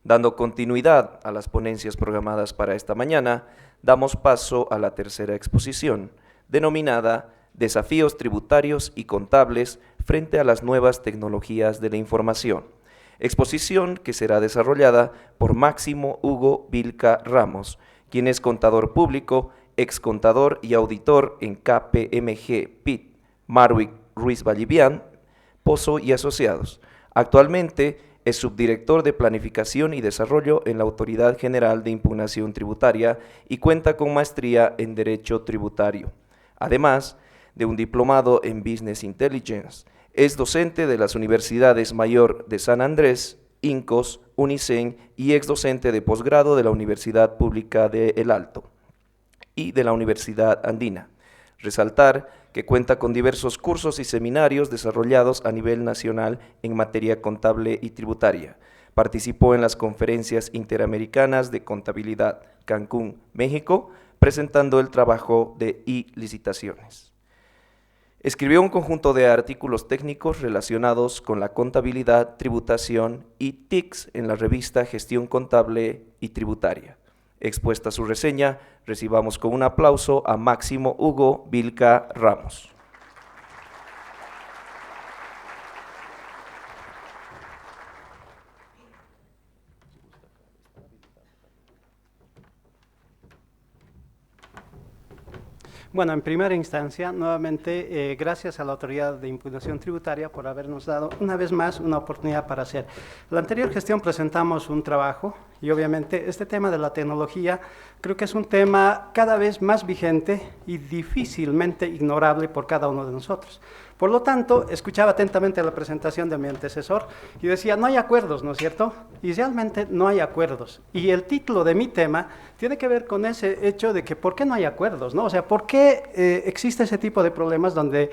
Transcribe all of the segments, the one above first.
Dando continuidad a las ponencias programadas para esta mañana, damos paso a la tercera exposición, denominada Desafíos tributarios y contables frente a las nuevas tecnologías de la información. Exposición que será desarrollada por Máximo Hugo Vilca Ramos, quien es contador público, excontador y auditor en KPMG Pitt, Marwick Ruiz Vallivian, Pozo y Asociados. Actualmente es subdirector de Planificación y Desarrollo en la Autoridad General de Impugnación Tributaria y cuenta con maestría en Derecho Tributario. Además de un diplomado en Business Intelligence, es docente de las Universidades Mayor de San Andrés, INCOS, UNICEN y exdocente de posgrado de la Universidad Pública de El Alto y de la Universidad Andina. Resaltar que cuenta con diversos cursos y seminarios desarrollados a nivel nacional en materia contable y tributaria. Participó en las conferencias interamericanas de contabilidad Cancún, México, presentando el trabajo de e-licitaciones. Escribió un conjunto de artículos técnicos relacionados con la contabilidad, tributación y TICs en la revista Gestión Contable y Tributaria. Expuesta su reseña, recibamos con un aplauso a Máximo Hugo Vilca Ramos. Bueno, en primera instancia, nuevamente, gracias a la Autoridad de Impugnación Tributaria por habernos dado una vez más una oportunidad para hacer. La anterior gestión presentamos un trabajo y obviamente este tema de la tecnología creo que es un tema cada vez más vigente y difícilmente ignorable por cada uno de nosotros. Por lo tanto, escuchaba atentamente la presentación de mi antecesor y decía, no hay acuerdos, ¿no es cierto? Y realmente no hay acuerdos. Y el título de mi tema tiene que ver con ese hecho de que ¿por qué no hay acuerdos? ¿No? O sea, ¿por qué existe ese tipo de problemas donde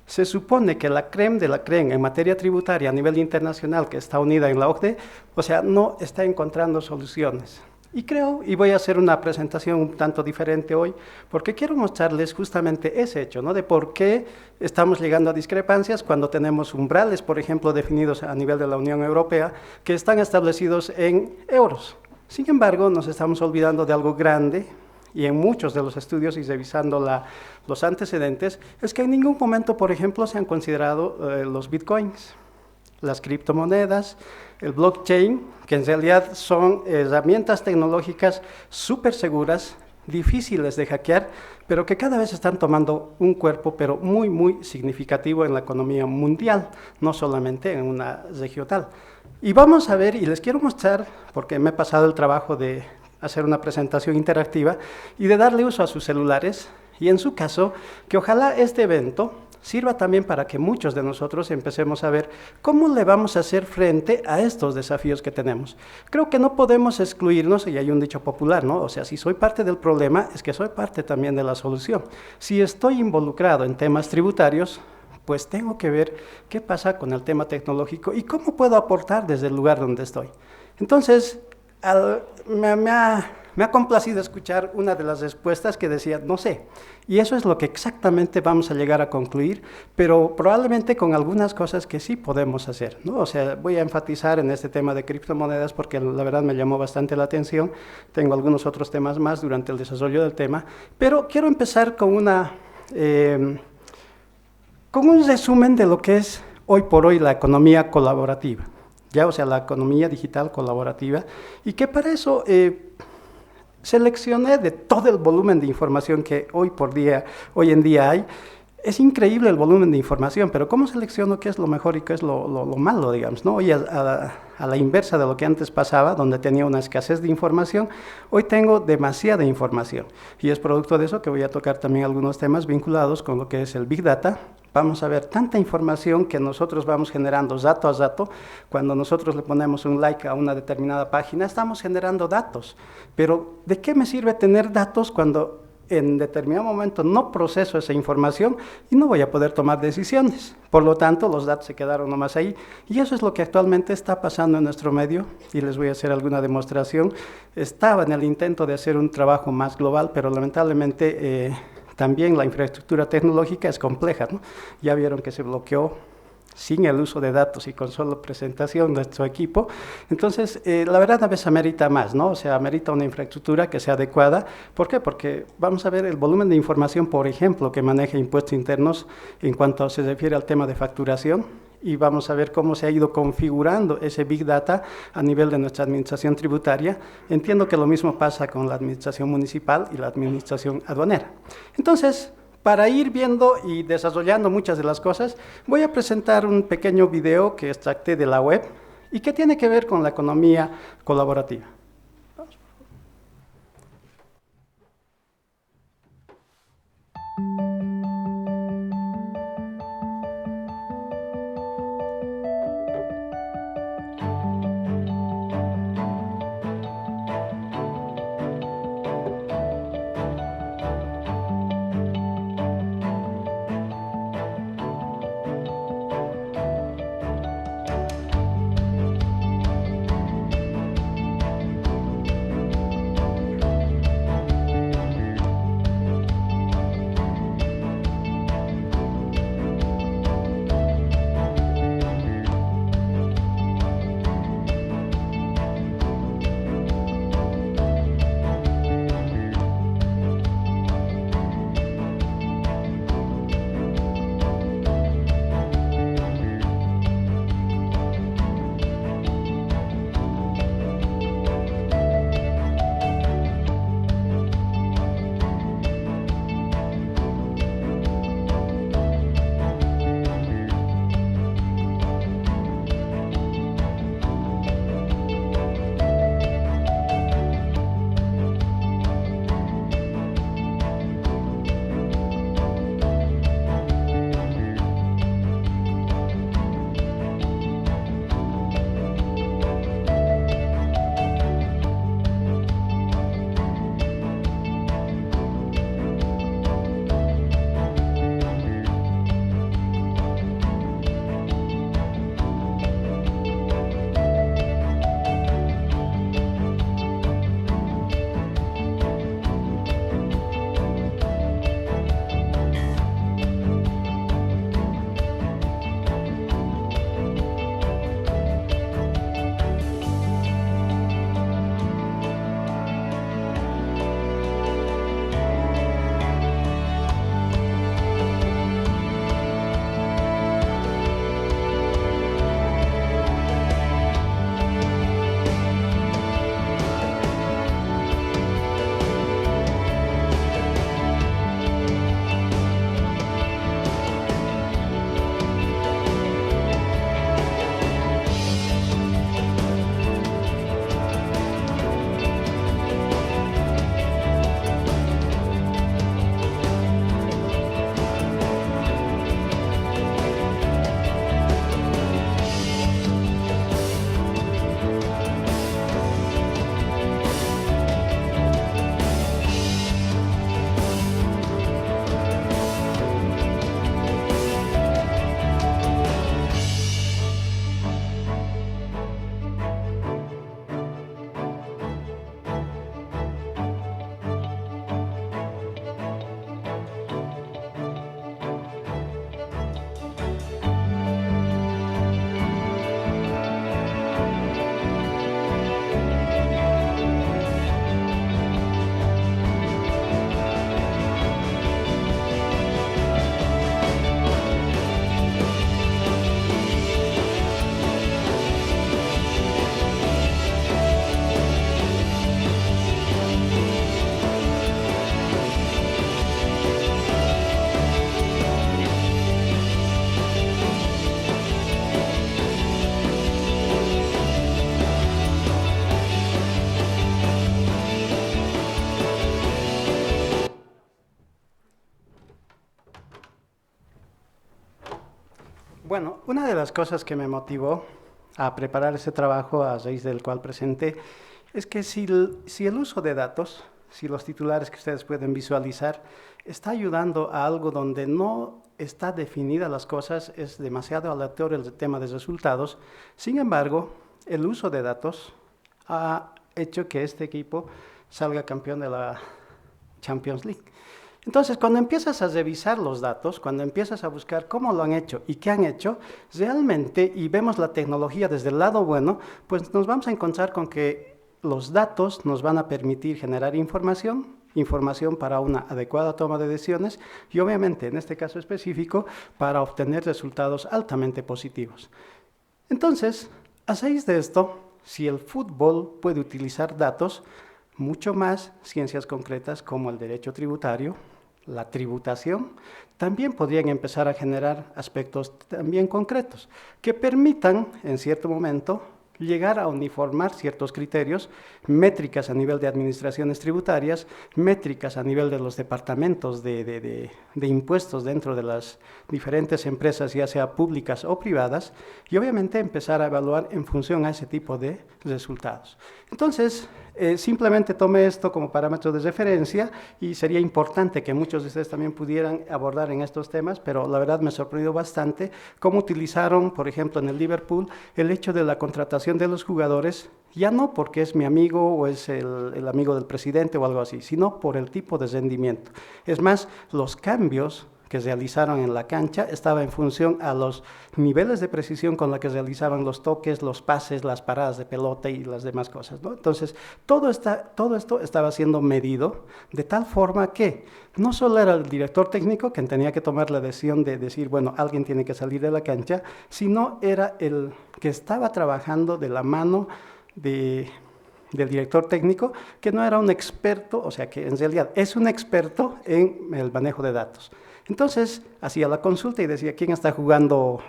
se supone que la crème de la crème en materia tributaria a nivel internacional que está unida en la OCDE, o sea, no está encontrando soluciones? Y creo, y voy a hacer una presentación un tanto diferente hoy, porque quiero mostrarles justamente ese hecho, ¿no? De por qué estamos llegando a discrepancias cuando tenemos umbrales, por ejemplo, definidos a nivel de la Unión Europea, que están establecidos en euros. Sin embargo, nos estamos olvidando de algo grande, y en muchos de los estudios y revisando los antecedentes, es que en ningún momento, por ejemplo, se han considerado los bitcoins, las criptomonedas, el blockchain, que en realidad son herramientas tecnológicas súper seguras, difíciles de hackear, pero que cada vez están tomando un cuerpo, pero muy, muy significativo en la economía mundial, no solamente en una regional. Y vamos a ver, y les quiero mostrar, porque me he pasado el trabajo de hacer una presentación interactiva y de darle uso a sus celulares, y en su caso, que ojalá este evento sirva también para que muchos de nosotros empecemos a ver cómo le vamos a hacer frente a estos desafíos que tenemos. Creo que no podemos excluirnos, y hay un dicho popular, ¿no? O sea, si soy parte del problema, es que soy parte también de la solución. Si estoy involucrado en temas tributarios, pues tengo que ver qué pasa con el tema tecnológico y cómo puedo aportar desde el lugar donde estoy. Entonces, me ha complacido escuchar una de las respuestas que decía, no sé, y eso es lo que exactamente vamos a llegar a concluir, pero probablemente con algunas cosas que sí podemos hacer, ¿no? O sea, voy a enfatizar en este tema de criptomonedas porque la verdad me llamó bastante la atención, tengo algunos otros temas más durante el desarrollo del tema, pero quiero empezar con un resumen de lo que es hoy por hoy la economía colaborativa. Ya, o sea, la economía digital colaborativa, y que para eso seleccioné de todo el volumen de información que hoy en día hay. Es increíble el volumen de información, pero ¿cómo selecciono qué es lo mejor y qué es lo malo, digamos, ¿no? Hoy a la inversa de lo que antes pasaba, donde tenía una escasez de información, hoy tengo demasiada información, y es producto de eso que voy a tocar también algunos temas vinculados con lo que es el Big Data. Vamos a ver tanta información que nosotros vamos generando dato a dato. Cuando nosotros le ponemos un like a una determinada página, estamos generando datos. Pero, ¿de qué me sirve tener datos cuando en determinado momento no proceso esa información y no voy a poder tomar decisiones. Por lo tanto, los datos se quedaron nomás ahí. Y eso es lo que actualmente está pasando en nuestro medio, y les voy a hacer alguna demostración. Estaba en el intento de hacer un trabajo más global, pero lamentablemente también la infraestructura tecnológica es compleja, ¿no? Ya vieron que se bloqueó sin el uso de datos y con solo presentación de nuestro equipo. Entonces, la verdad a veces amerita más, ¿no? O sea, amerita una infraestructura que sea adecuada. ¿Por qué? Porque vamos a ver el volumen de información, por ejemplo, que maneja impuestos internos en cuanto se refiere al tema de facturación, y vamos a ver cómo se ha ido configurando ese Big Data a nivel de nuestra administración tributaria. Entiendo que lo mismo pasa con la administración municipal y la administración aduanera. Entonces, para ir viendo y desarrollando muchas de las cosas, voy a presentar un pequeño video que extracté de la web y que tiene que ver con la economía colaborativa. Bueno, una de las cosas que me motivó a preparar ese trabajo, a raíz del cual presenté, es que si el uso de datos si los titulares que ustedes pueden visualizar, está ayudando a algo donde no está definida las cosas, es demasiado aleatorio el tema de resultados. Sin embargo, el uso de datos ha hecho que este equipo salga campeón de la Champions League. Entonces, cuando empiezas a revisar los datos, cuando empiezas a buscar cómo lo han hecho y qué han hecho, realmente, y vemos la tecnología desde el lado bueno, pues nos vamos a encontrar con que los datos nos van a permitir generar información para una adecuada toma de decisiones y obviamente, en este caso específico, para obtener resultados altamente positivos. Entonces, a raíz de esto, si el fútbol puede utilizar datos, mucho más ciencias concretas como el derecho tributario, la tributación, también podrían empezar a generar aspectos también concretos que permitan, en cierto momento, llegar a uniformar ciertos criterios, métricas a nivel de administraciones tributarias, métricas a nivel de los departamentos de impuestos dentro de las diferentes empresas, ya sea públicas o privadas, y obviamente empezar a evaluar en función a ese tipo de resultados. Entonces, simplemente tomé esto como parámetro de referencia y sería importante que muchos de ustedes también pudieran abordar en estos temas, pero la verdad me sorprendió bastante cómo utilizaron, por ejemplo, en el Liverpool, el hecho de la contratación de los jugadores, ya no porque es mi amigo o es el amigo del presidente o algo así, sino por el tipo de rendimiento. Es más, los cambios que realizaron en la cancha estaba en función a los niveles de precisión con la que realizaban los toques, los pases, las paradas de pelota y las demás cosas, ¿no? Entonces, todo esto estaba siendo medido de tal forma que no solo era el director técnico quien tenía que tomar la decisión de decir, bueno, alguien tiene que salir de la cancha, sino era el que estaba trabajando de la mano del director técnico, que no era un experto, o sea, que en realidad es un experto en el manejo de datos. Entonces, hacía la consulta y decía quién está jugando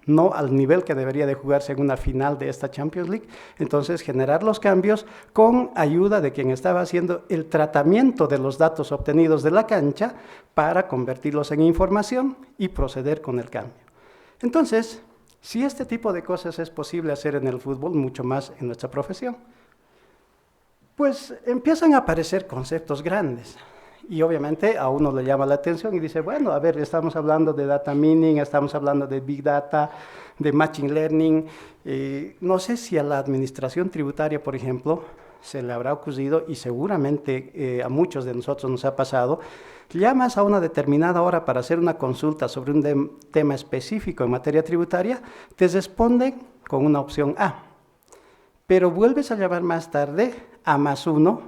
no al nivel que debería de jugarse en una final de esta Champions League. Entonces, generar los cambios con ayuda de quien estaba haciendo el tratamiento de los datos obtenidos de la cancha para convertirlos en información y proceder con el cambio. Entonces, si este tipo de cosas es posible hacer en el fútbol, mucho más en nuestra profesión, pues empiezan a aparecer conceptos grandes. Y obviamente a uno le llama la atención y dice, bueno, a ver, estamos hablando de data mining, estamos hablando de big data, de machine learning. No sé si a la administración tributaria, por ejemplo, se le habrá ocurrido, y seguramente a muchos de nosotros nos ha pasado, llamas a una determinada hora para hacer una consulta sobre un tema específico en materia tributaria, te responden con una opción A, pero vuelves a llamar más tarde a +1,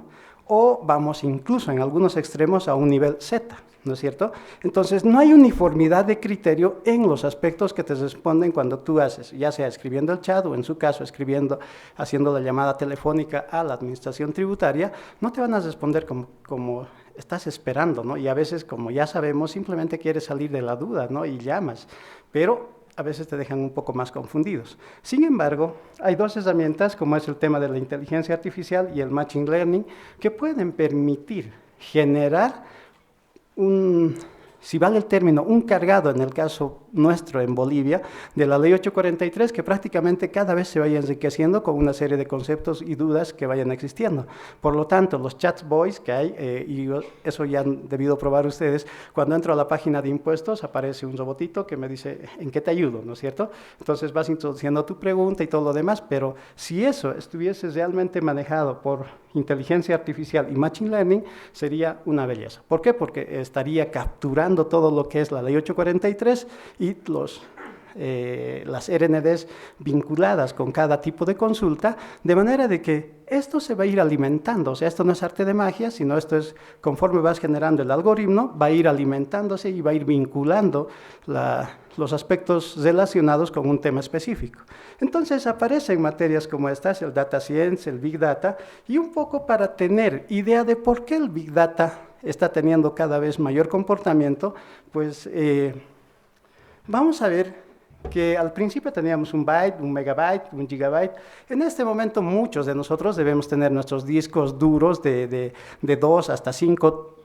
o vamos incluso en algunos extremos a un nivel Z, ¿no es cierto? Entonces, no hay uniformidad de criterio en los aspectos que te responden cuando tú haces, ya sea escribiendo el chat o en su caso haciendo la llamada telefónica a la administración tributaria, no te van a responder como estás esperando, ¿no? Y a veces, como ya sabemos, simplemente quieres salir de la duda, ¿no? Y llamas, pero a veces te dejan un poco más confundidos. Sin embargo, hay dos herramientas, como es el tema de la inteligencia artificial y el machine learning, que pueden permitir generar si vale el término, un cargado, en el caso nuestro en Bolivia, de la ley 843, que prácticamente cada vez se vaya enriqueciendo con una serie de conceptos y dudas que vayan existiendo. Por lo tanto, los chat boys que hay, y eso ya han debido probar ustedes, cuando entro a la página de impuestos aparece un robotito que me dice, ¿en qué te ayudo? ¿No es cierto? Entonces vas introduciendo tu pregunta y todo lo demás, pero si eso estuviese realmente manejado por inteligencia artificial y machine learning, sería una belleza. ¿Por qué? Porque estaría capturando todo lo que es la ley 843 y las RNDs vinculadas con cada tipo de consulta, de manera de que esto se va a ir alimentando. O sea, esto no es arte de magia, sino esto es, conforme vas generando el algoritmo, va a ir alimentándose y va a ir vinculando los aspectos relacionados con un tema específico. Entonces aparecen materias como estas, el data science, el big data, y un poco para tener idea de por qué el big data está teniendo cada vez mayor comportamiento, pues vamos a ver que al principio teníamos un byte, un megabyte, un gigabyte. En este momento muchos de nosotros debemos tener nuestros discos duros de 2 hasta 5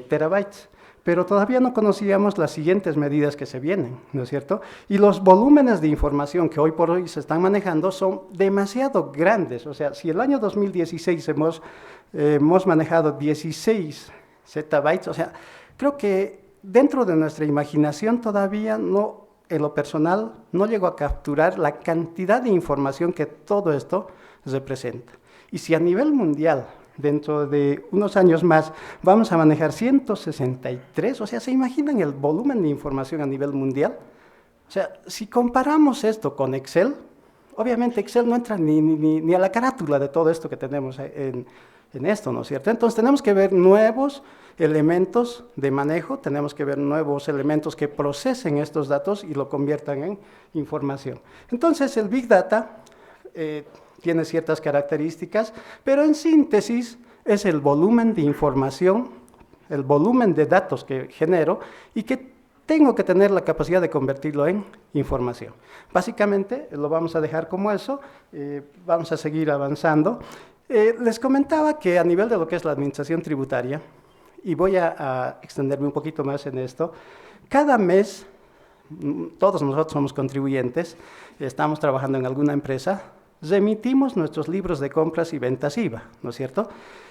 terabytes. pero todavía no conocíamos las siguientes medidas que se vienen, ¿no es cierto? Y los volúmenes de información que hoy por hoy se están manejando son demasiado grandes. O sea, si el año 2016 hemos manejado 16 zettabytes, o sea, creo que dentro de nuestra imaginación todavía no, en lo personal, no llego a capturar la cantidad de información que todo esto representa. Y si a nivel mundial, dentro de unos años más, vamos a manejar 163, o sea, ¿se imaginan el volumen de información a nivel mundial? O sea, si comparamos esto con Excel, obviamente Excel no entra ni a la carátula de todo esto que tenemos en esto, ¿no es cierto? Entonces tenemos que ver nuevos elementos de manejo, tenemos que ver nuevos elementos que procesen estos datos y lo conviertan en información. Entonces el Big Data tiene ciertas características, pero en síntesis es el volumen de información, el volumen de datos que genero y que tengo que tener la capacidad de convertirlo en información. Básicamente lo vamos a dejar como eso, vamos a seguir avanzando. Les comentaba que a nivel de lo que es la administración tributaria, y voy a extenderme un poquito más en esto, cada mes todos nosotros somos contribuyentes, estamos trabajando en alguna empresa, remitimos nuestros libros de compras y ventas IVA, ¿no es cierto?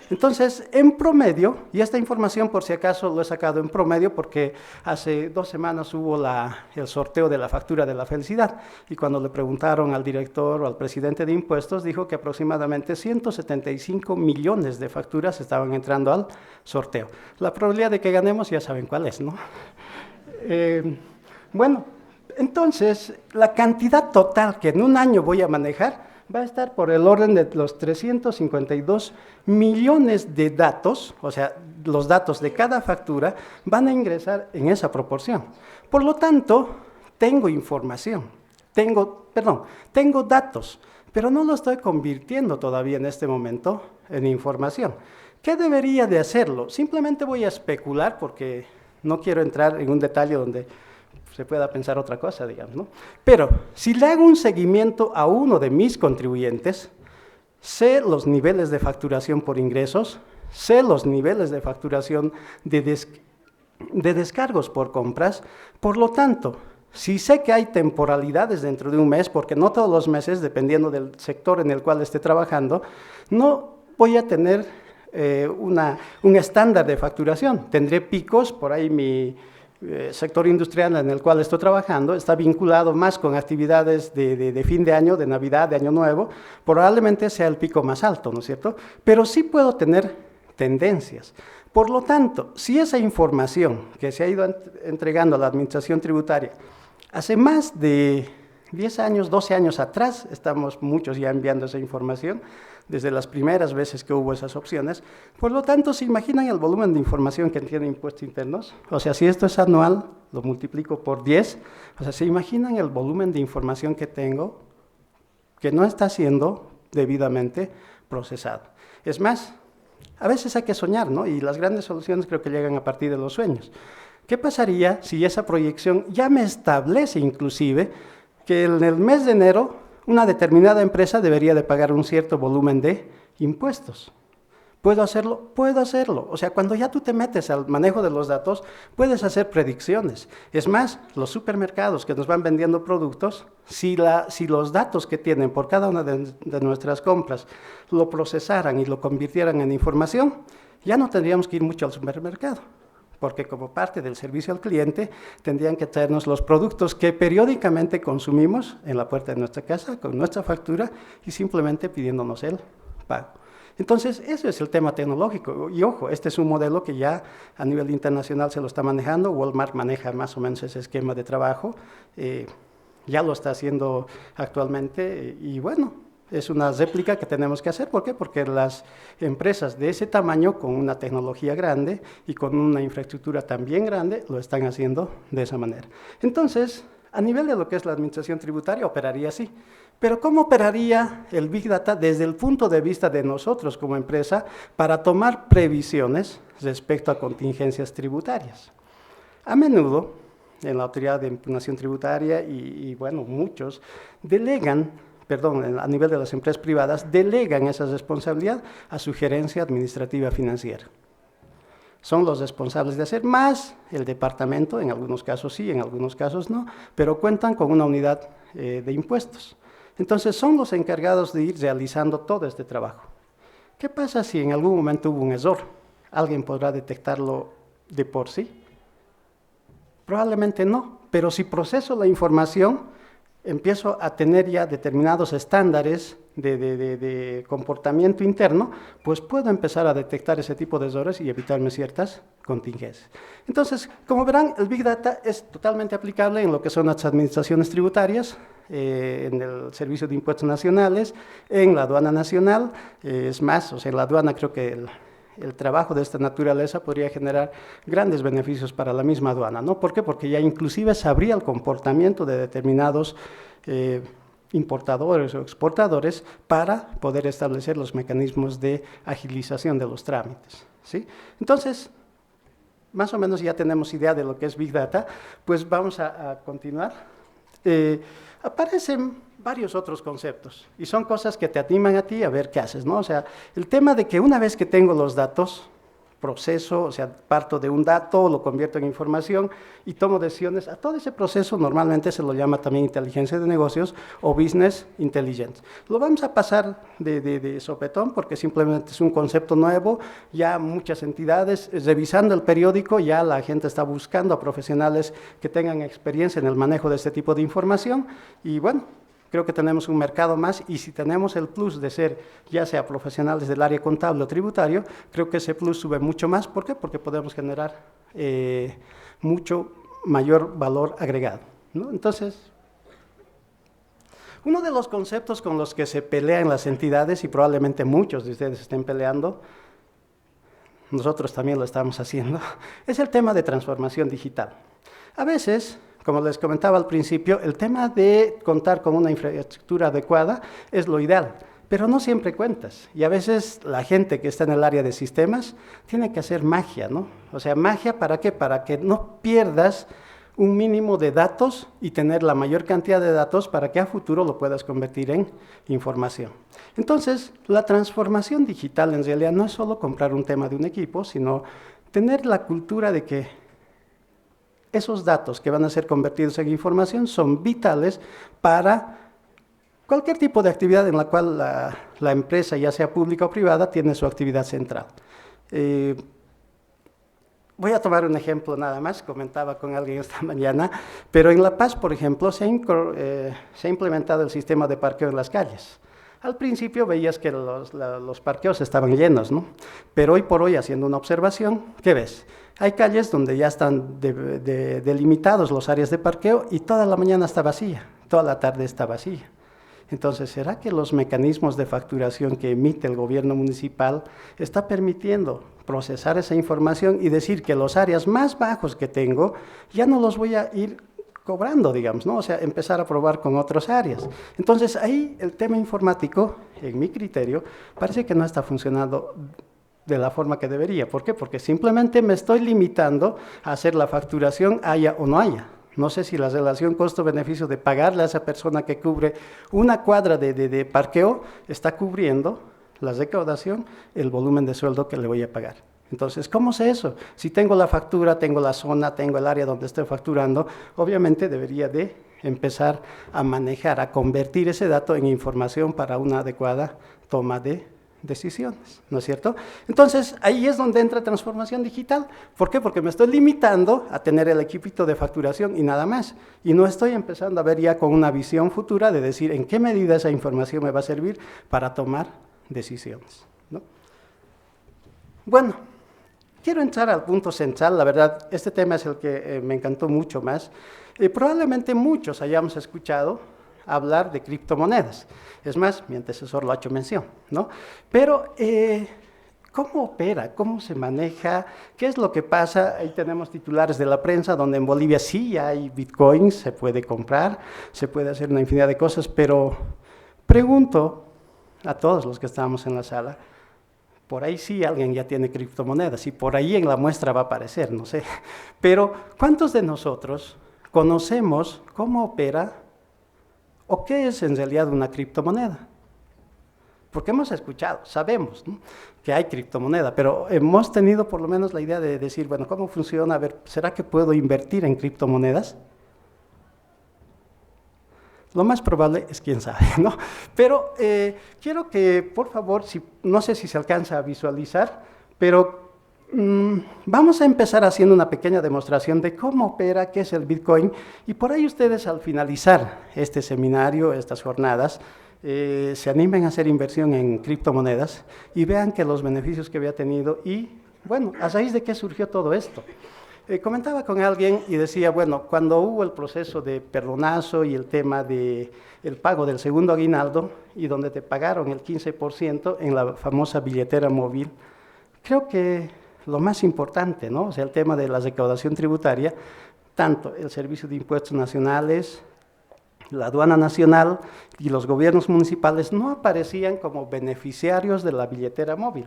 Entonces, en promedio, y esta información por si acaso lo he sacado en promedio porque hace 2 semanas hubo el sorteo de la factura de la felicidad y cuando le preguntaron al director o al presidente de impuestos dijo que aproximadamente 175 millones de facturas estaban entrando al sorteo. La probabilidad de que ganemos ya saben cuál es, ¿no? Bueno, entonces la cantidad total que en un año voy a manejar va a estar por el orden de los 352 millones de datos, o sea, los datos de cada factura van a ingresar en esa proporción. Por lo tanto, tengo información, tengo datos, pero no lo estoy convirtiendo todavía en este momento en información. ¿Qué debería de hacerlo? Simplemente voy a especular porque no quiero entrar en un detalle donde se pueda pensar otra cosa, digamos, ¿no? Pero si le hago un seguimiento a uno de mis contribuyentes, sé los niveles de facturación por ingresos, sé los niveles de facturación de descargos por compras, por lo tanto, si sé que hay temporalidades dentro de un mes, porque no todos los meses, dependiendo del sector en el cual esté trabajando, no voy a tener un estándar de facturación, tendré picos, por ahí mi sector industrial en el cual estoy trabajando está vinculado más con actividades de fin de año, de Navidad, de Año Nuevo, probablemente sea el pico más alto, ¿no es cierto? Pero sí puedo tener tendencias. Por lo tanto, si esa información que se ha ido entregando a la administración tributaria hace más de 10 años, 12 años atrás, estamos muchos ya enviando esa información, desde las primeras veces que hubo esas opciones. Por lo tanto, ¿se imaginan el volumen de información que tiene impuestos internos? O sea, si esto es anual, lo multiplico por 10, o sea, ¿se imaginan el volumen de información que tengo que no está siendo debidamente procesado? Es más, a veces hay que soñar, ¿no? Y las grandes soluciones creo que llegan a partir de los sueños. ¿Qué pasaría si esa proyección ya me establece inclusive que en el mes de enero una determinada empresa debería de pagar un cierto volumen de impuestos? ¿Puedo hacerlo? Puedo hacerlo. O sea, cuando ya tú te metes al manejo de los datos, puedes hacer predicciones. Es más, los supermercados que nos van vendiendo productos, si los datos que tienen por cada una de nuestras compras lo procesaran y lo convirtieran en información, ya no tendríamos que ir mucho al supermercado, porque como parte del servicio al cliente tendrían que traernos los productos que periódicamente consumimos en la puerta de nuestra casa con nuestra factura y simplemente pidiéndonos el pago. Entonces, ese es el tema tecnológico. Y ojo, este es un modelo que ya a nivel internacional se lo está manejando. Walmart maneja más o menos ese esquema de trabajo. Ya lo está haciendo actualmente y bueno, es una réplica que tenemos que hacer. ¿Por qué? Porque las empresas de ese tamaño, con una tecnología grande y con una infraestructura también grande, lo están haciendo de esa manera. Entonces, a nivel de lo que es la administración tributaria, operaría así. Pero ¿cómo operaría el Big Data desde el punto de vista de nosotros como empresa para tomar previsiones respecto a contingencias tributarias? A menudo, en la Autoridad de Impugnación Tributaria y bueno, muchos a nivel de las empresas privadas, delegan esa responsabilidad a su gerencia administrativa financiera. son los responsables de hacer, más el departamento, en algunos casos sí, en algunos casos no, pero cuentan con una unidad de impuestos. Entonces son los encargados de ir realizando todo este trabajo. ¿Qué pasa si en algún momento hubo un error? ¿Alguien podrá detectarlo de por sí? Probablemente no, pero si proceso la información, empiezo a tener ya determinados estándares de comportamiento interno, pues puedo empezar a detectar ese tipo de errores y evitarme ciertas contingencias. Entonces, como verán, el Big Data es totalmente aplicable en lo que son las administraciones tributarias, en el Servicio de Impuestos Nacionales, en la Aduana Nacional, es más, o sea, en la aduana creo que el trabajo de esta naturaleza podría generar grandes beneficios para la misma aduana, ¿no? ¿Por qué? Porque ya inclusive sabría el comportamiento de determinados importadores o exportadores para poder establecer los mecanismos de agilización de los trámites, ¿sí? Entonces, más o menos ya tenemos idea de lo que es Big Data, pues vamos a continuar. Aparecen varios otros conceptos y son cosas que te animan a ti a ver qué haces, ¿no? O sea, el tema de que una vez que tengo los datos, proceso, o sea, parto de un dato, lo convierto en información y tomo decisiones. A todo ese proceso normalmente se lo llama también inteligencia de negocios o business intelligence. Lo vamos a pasar de sopetón porque simplemente es un concepto nuevo, ya muchas entidades, revisando el periódico, ya la gente está buscando a profesionales que tengan experiencia en el manejo de este tipo de información y bueno, creo que tenemos un mercado más y si tenemos el plus de ser ya sea profesionales del área contable o tributario, creo que ese plus sube mucho más. ¿Por qué? Porque podemos generar mucho mayor valor agregado, ¿no? Entonces, uno de los conceptos con los que se pelean las entidades, y probablemente muchos de ustedes estén peleando, nosotros también lo estamos haciendo, es el tema de transformación digital. A veces, como les comentaba al principio, el tema de contar con una infraestructura adecuada es lo ideal, pero no siempre cuentas. Y a veces la gente que está en el área de sistemas tiene que hacer magia, ¿no? O sea, ¿magia para qué? Para que no pierdas un mínimo de datos y tener la mayor cantidad de datos para que a futuro lo puedas convertir en información. Entonces, la transformación digital en realidad no es solo comprar un tema de un equipo, sino tener la cultura de que esos datos que van a ser convertidos en información son vitales para cualquier tipo de actividad en la cual la empresa, ya sea pública o privada, tiene su actividad central. Voy a tomar un ejemplo nada más, comentaba con alguien esta mañana, pero en La Paz, por ejemplo, se ha implementado el sistema de parqueo en las calles. Al principio veías que los parqueos estaban llenos, ¿no? Pero hoy por hoy, haciendo una observación, ¿qué ves? Hay calles donde ya están delimitados los áreas de parqueo y toda la mañana está vacía, toda la tarde está vacía. Entonces, ¿será que los mecanismos de facturación que emite el gobierno municipal está permitiendo procesar esa información y decir que los áreas más bajos que tengo ya no los voy a ir cobrando, digamos, ¿no? O sea, empezar a probar con otras áreas. Entonces, ahí el tema informático, en mi criterio, parece que no está funcionando de la forma que debería. ¿Por qué? Porque simplemente me estoy limitando a hacer la facturación haya o no haya. No sé si la relación costo-beneficio de pagarle a esa persona que cubre una cuadra de parqueo está cubriendo la recaudación, el volumen de sueldo que le voy a pagar. Entonces, ¿cómo sé eso? Si tengo la factura, tengo la zona, tengo el área donde estoy facturando, obviamente debería de empezar a manejar, a convertir ese dato en información para una adecuada toma de decisiones, ¿no es cierto? Entonces, ahí es donde entra transformación digital. ¿Por qué? Porque me estoy limitando a tener el equipito de facturación y nada más. Y no estoy empezando a ver ya con una visión futura de decir en qué medida esa información me va a servir para tomar decisiones, ¿no? Bueno, quiero entrar al punto central. La verdad, este tema es el que me encantó mucho más. Probablemente muchos hayamos escuchado hablar de criptomonedas. Es más, mi antecesor lo ha hecho mención, ¿no? Pero, ¿cómo opera? ¿Cómo se maneja? ¿Qué es lo que pasa? Ahí tenemos titulares de la prensa donde en Bolivia sí hay bitcoins, se puede comprar, se puede hacer una infinidad de cosas, pero pregunto a todos los que estamos en la sala, por ahí sí alguien ya tiene criptomonedas y por ahí en la muestra va a aparecer, no sé. Pero, ¿cuántos de nosotros conocemos cómo opera o qué es en realidad una criptomoneda? porque hemos escuchado, sabemos, ¿no?, que hay criptomoneda, pero hemos tenido por lo menos la idea de decir, bueno, ¿cómo funciona? A ver, ¿será que puedo invertir en criptomonedas? Lo más probable es quién sabe, ¿no? Pero quiero que, por favor, no sé si se alcanza a visualizar, pero vamos a empezar haciendo una pequeña demostración de cómo opera, qué es el Bitcoin, y por ahí ustedes al finalizar este seminario, estas jornadas, se animen a hacer inversión en criptomonedas y vean que los beneficios que había tenido y, bueno, a raíz de qué surgió todo esto. Comentaba con alguien y decía, bueno, cuando hubo el proceso de perdonazo y el tema del pago del segundo aguinaldo y donde te pagaron el 15% en la famosa billetera móvil, creo que lo más importante, ¿no?, o sea, el tema de la recaudación tributaria, tanto el Servicio de Impuestos Nacionales, la Aduana Nacional y los gobiernos municipales no aparecían como beneficiarios de la billetera móvil.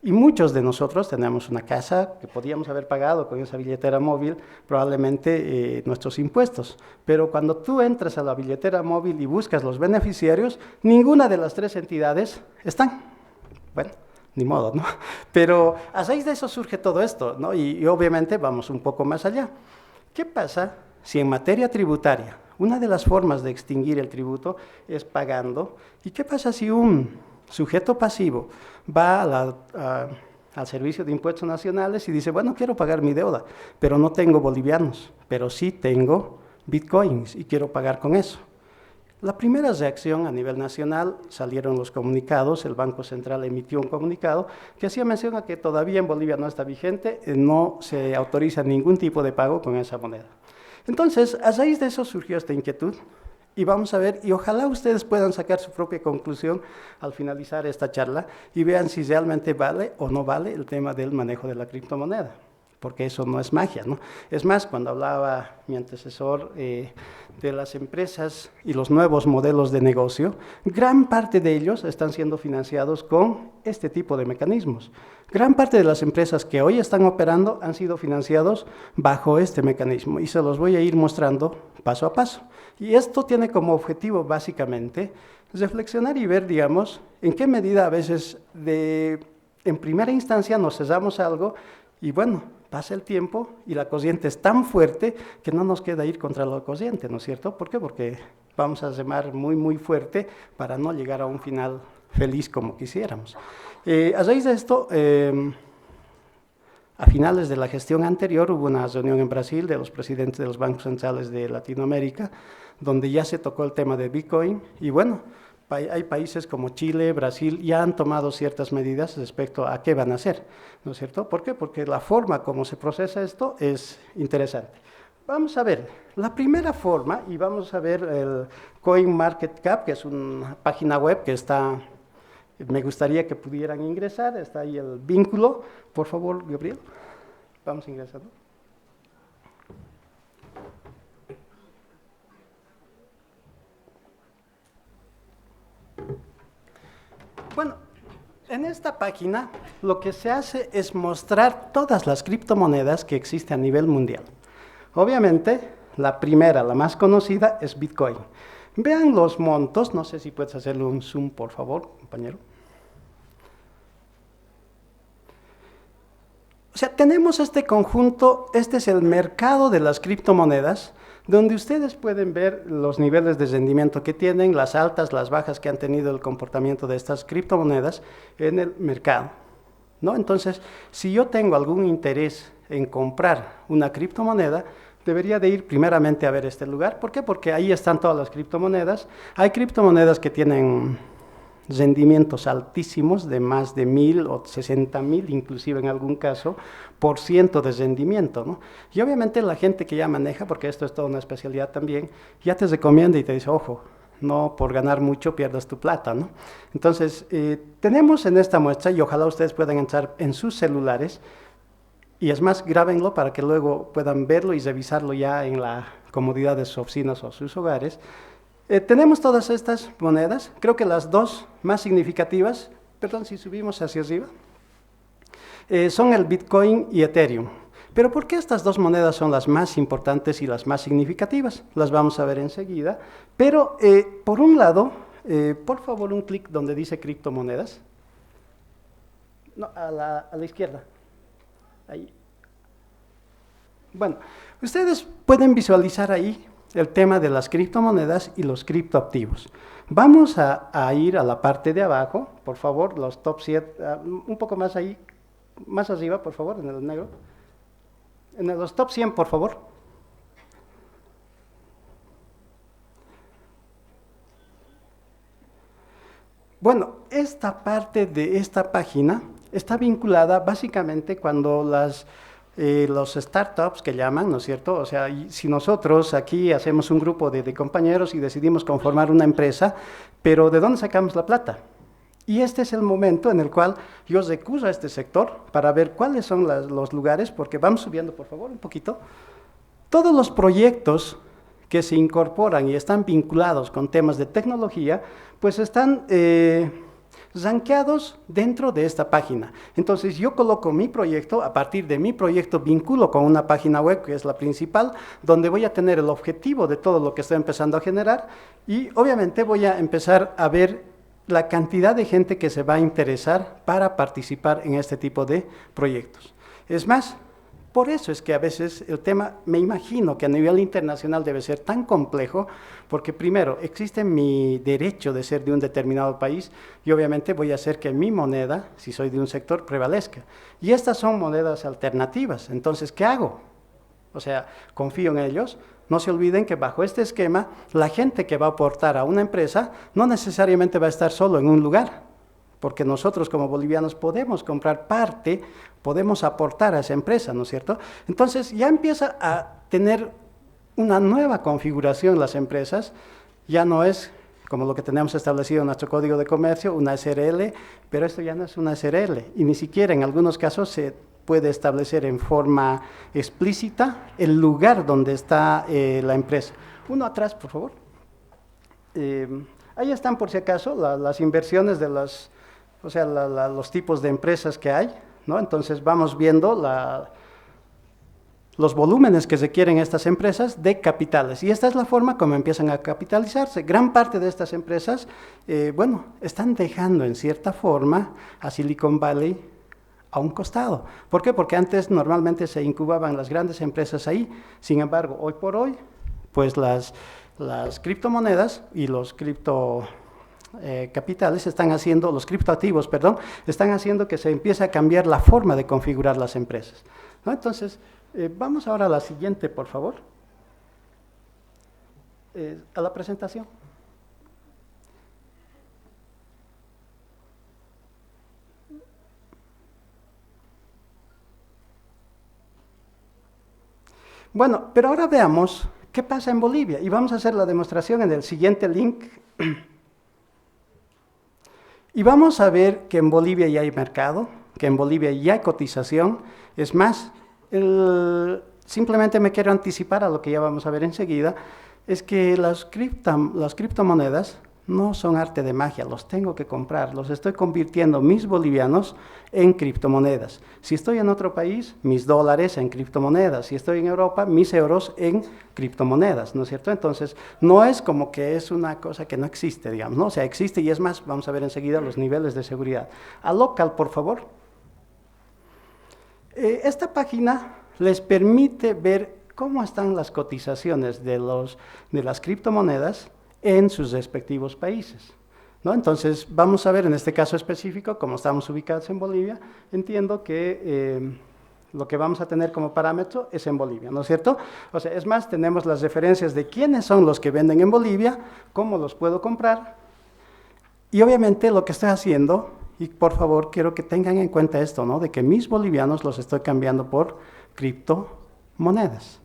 Y muchos de nosotros tenemos una casa que podíamos haber pagado con esa billetera móvil, probablemente nuestros impuestos. Pero cuando tú entras a la billetera móvil y buscas los beneficiarios, ninguna de las tres entidades están. Bueno, ni modo, ¿no? Pero a raíz de eso surge todo esto, ¿no? Y obviamente vamos un poco más allá. ¿Qué pasa si en materia tributaria, una de las formas de extinguir el tributo es pagando? ¿Y qué pasa si un sujeto pasivo va al Servicio de Impuestos Nacionales y dice, bueno, quiero pagar mi deuda, pero no tengo bolivianos, pero sí tengo bitcoins y quiero pagar con eso? La primera reacción a nivel nacional, salieron los comunicados, el Banco Central emitió un comunicado que hacía mención a que todavía en Bolivia no está vigente, no se autoriza ningún tipo de pago con esa moneda. Entonces, a raíz de eso surgió esta inquietud. Y vamos a ver, y ojalá ustedes puedan sacar su propia conclusión al finalizar esta charla y vean si realmente vale o no vale el tema del manejo de la criptomoneda, porque eso no es magia, ¿no? Es más, cuando hablaba mi antecesor de las empresas y los nuevos modelos de negocio, gran parte de ellos están siendo financiados con este tipo de mecanismos. Gran parte de las empresas que hoy están operando han sido financiados bajo este mecanismo y se los voy a ir mostrando paso a paso. Y esto tiene como objetivo básicamente reflexionar y ver, digamos, en qué medida a veces en primera instancia nos cesamos algo y bueno, pasa el tiempo y la corriente es tan fuerte que no nos queda ir contra la corriente, ¿no es cierto? ¿Por qué? Porque vamos a remar muy, muy fuerte para no llegar a un final feliz como quisiéramos. A raíz de esto, a finales de la gestión anterior hubo una reunión en Brasil de los presidentes de los bancos centrales de Latinoamérica, donde ya se tocó el tema de Bitcoin y bueno, hay países como Chile, Brasil, ya han tomado ciertas medidas respecto a qué van a hacer, ¿no es cierto? ¿Por qué? Porque la forma como se procesa esto es interesante. Vamos a ver, la primera forma, y vamos a ver el CoinMarketCap, que es una página web que está, me gustaría que pudieran ingresar, está ahí el vínculo. Por favor, Gabriel, vamos ingresando. Bueno, en esta página lo que se hace es mostrar todas las criptomonedas que existen a nivel mundial. Obviamente, la primera, la más conocida, es Bitcoin. Vean los montos, no sé si puedes hacerle un zoom, por favor, compañero. O sea, tenemos este conjunto, este es el mercado de las criptomonedas, donde ustedes pueden ver los niveles de rendimiento que tienen, las altas, las bajas que han tenido el comportamiento de estas criptomonedas en el mercado, ¿no? Entonces, si yo tengo algún interés en comprar una criptomoneda, debería de ir primeramente a ver este lugar. ¿Por qué? Porque ahí están todas las criptomonedas. Hay criptomonedas que tienen rendimientos altísimos de más de 1000 o 60,000, inclusive en algún caso, por ciento de rendimiento, ¿no? Y obviamente la gente que ya maneja, porque esto es toda una especialidad también, ya te recomienda y te dice, ojo, no por ganar mucho pierdas tu plata, ¿no? Entonces, tenemos en esta muestra, y ojalá ustedes puedan entrar en sus celulares, y es más, grábenlo para que luego puedan verlo y revisarlo ya en la comodidad de sus oficinas o sus hogares. Tenemos todas estas monedas, creo que las dos más significativas, perdón, si subimos hacia arriba, son el Bitcoin y Ethereum. Pero ¿por qué estas dos monedas son las más importantes y las más significativas? Las vamos a ver enseguida, pero por un lado, Por favor, un clic donde dice criptomonedas. No, a la izquierda. Ahí. Bueno, ustedes pueden visualizar ahí el tema de las criptomonedas y los criptoactivos. Vamos a ir a la parte de abajo, por favor, los top 7, un poco más ahí, más arriba, por favor, en el negro. Los top 100, por favor. Bueno, esta parte de esta página está vinculada básicamente cuando los startups que llaman, ¿no es cierto? O sea, si nosotros aquí hacemos un grupo de compañeros y decidimos conformar una empresa, pero ¿de dónde sacamos la plata? Y este es el momento en el cual yo recurro a este sector para ver cuáles son los lugares, porque vamos subiendo, por favor, un poquito. Todos los proyectos que se incorporan y están vinculados con temas de tecnología, pues están rankeados dentro de esta página. Entonces yo coloco mi proyecto, a partir de mi proyecto vinculo con una página web que es la principal, donde voy a tener el objetivo de todo lo que estoy empezando a generar y obviamente voy a empezar a ver la cantidad de gente que se va a interesar para participar en este tipo de proyectos. Es más, por eso es que a veces el tema, me imagino que a nivel internacional debe ser tan complejo, porque primero, existe mi derecho de ser de un determinado país y obviamente voy a hacer que mi moneda, si soy de un sector, prevalezca. Y estas son monedas alternativas, entonces, ¿qué hago? O sea, confío en ellos. No se olviden que bajo este esquema, la gente que va a aportar a una empresa no necesariamente va a estar solo en un lugar, porque nosotros como bolivianos podemos comprar parte, podemos aportar a esa empresa, ¿no es cierto? Entonces ya empieza a tener una nueva configuración las empresas, ya no es como lo que tenemos establecido en nuestro Código de Comercio, una SRL, pero esto ya no es una SRL, y ni siquiera en algunos casos se puede establecer en forma explícita el lugar donde está la empresa. Uno atrás, por favor. Ahí están, por si acaso, las inversiones de los tipos de empresas que hay, ¿no? Entonces vamos viendo los volúmenes que requieren estas empresas de capitales. Y esta es la forma como empiezan a capitalizarse. Gran parte de estas empresas, están dejando en cierta forma a Silicon Valley a un costado. ¿Por qué? Porque antes normalmente se incubaban las grandes empresas ahí. Sin embargo, hoy por hoy, pues las criptomonedas y los capitales están haciendo, los criptoactivos, perdón, están haciendo que se empiece a cambiar la forma de configurar las empresas, ¿no? Entonces, vamos ahora a la siguiente, por favor, a la presentación. Bueno, pero ahora veamos qué pasa en Bolivia y vamos a hacer la demostración en el siguiente link. Y vamos a ver que en Bolivia ya hay mercado, que en Bolivia ya hay cotización. Es más, simplemente me quiero anticipar a lo que ya vamos a ver enseguida, es que las criptomonedas no son arte de magia, los tengo que comprar, los estoy convirtiendo mis bolivianos en criptomonedas. Si estoy en otro país, mis dólares en criptomonedas. Si estoy en Europa, mis euros en criptomonedas, ¿no es cierto? Entonces, no es como que es una cosa que no existe, digamos, ¿no? O sea, existe y es más, vamos a ver enseguida los niveles de seguridad. A local, por favor. Esta página les permite ver cómo están las cotizaciones de las criptomonedas en sus respectivos países, ¿no? Entonces, vamos a ver en este caso específico, como estamos ubicados en Bolivia, entiendo que lo que vamos a tener como parámetro es en Bolivia, ¿no es cierto? O sea, es más, tenemos las referencias de quiénes son los que venden en Bolivia, cómo los puedo comprar, y obviamente lo que estoy haciendo, y por favor quiero que tengan en cuenta esto, ¿no? De que mis bolivianos los estoy cambiando por criptomonedas.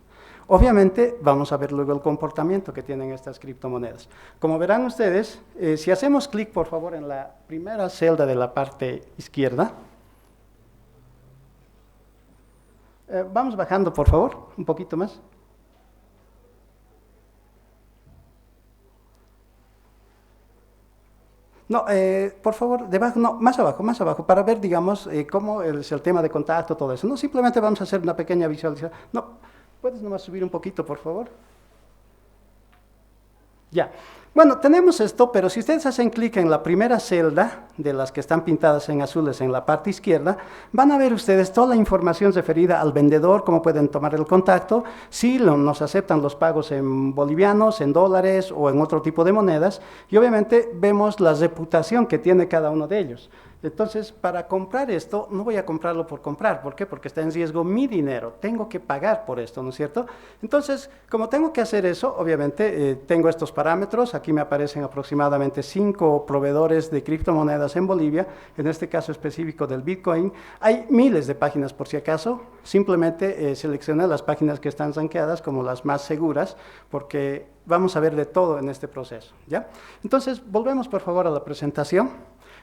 Obviamente, vamos a ver luego el comportamiento que tienen estas criptomonedas. Como verán ustedes, si hacemos clic, por favor, en la primera celda de la parte izquierda, vamos bajando, por favor, un poquito más. No, por favor, debajo, no, más abajo, para ver, digamos, cómo es el tema de contacto, todo eso. No, simplemente vamos a hacer una pequeña visualización. No, ¿puedes nomás subir un poquito, por favor? Ya. Bueno, tenemos esto, pero si ustedes hacen clic en la primera celda, de las que están pintadas en azules en la parte izquierda, van a ver ustedes toda la información referida al vendedor, cómo pueden tomar el contacto, si nos aceptan los pagos en bolivianos, en dólares o en otro tipo de monedas, y obviamente vemos la reputación que tiene cada uno de ellos. Entonces, para comprar esto, no voy a comprarlo por comprar. ¿Por qué? Porque está en riesgo mi dinero. Tengo que pagar por esto, ¿no es cierto? Entonces, como tengo que hacer eso, obviamente, tengo estos parámetros. Aquí me aparecen aproximadamente 5 proveedores de criptomonedas en Bolivia, en este caso específico del Bitcoin. Hay miles de páginas, por si acaso. Simplemente seleccioné las páginas que están rankeadas como las más seguras, porque vamos a ver de todo en este proceso, ¿ya? Entonces, volvemos, por favor, a la presentación.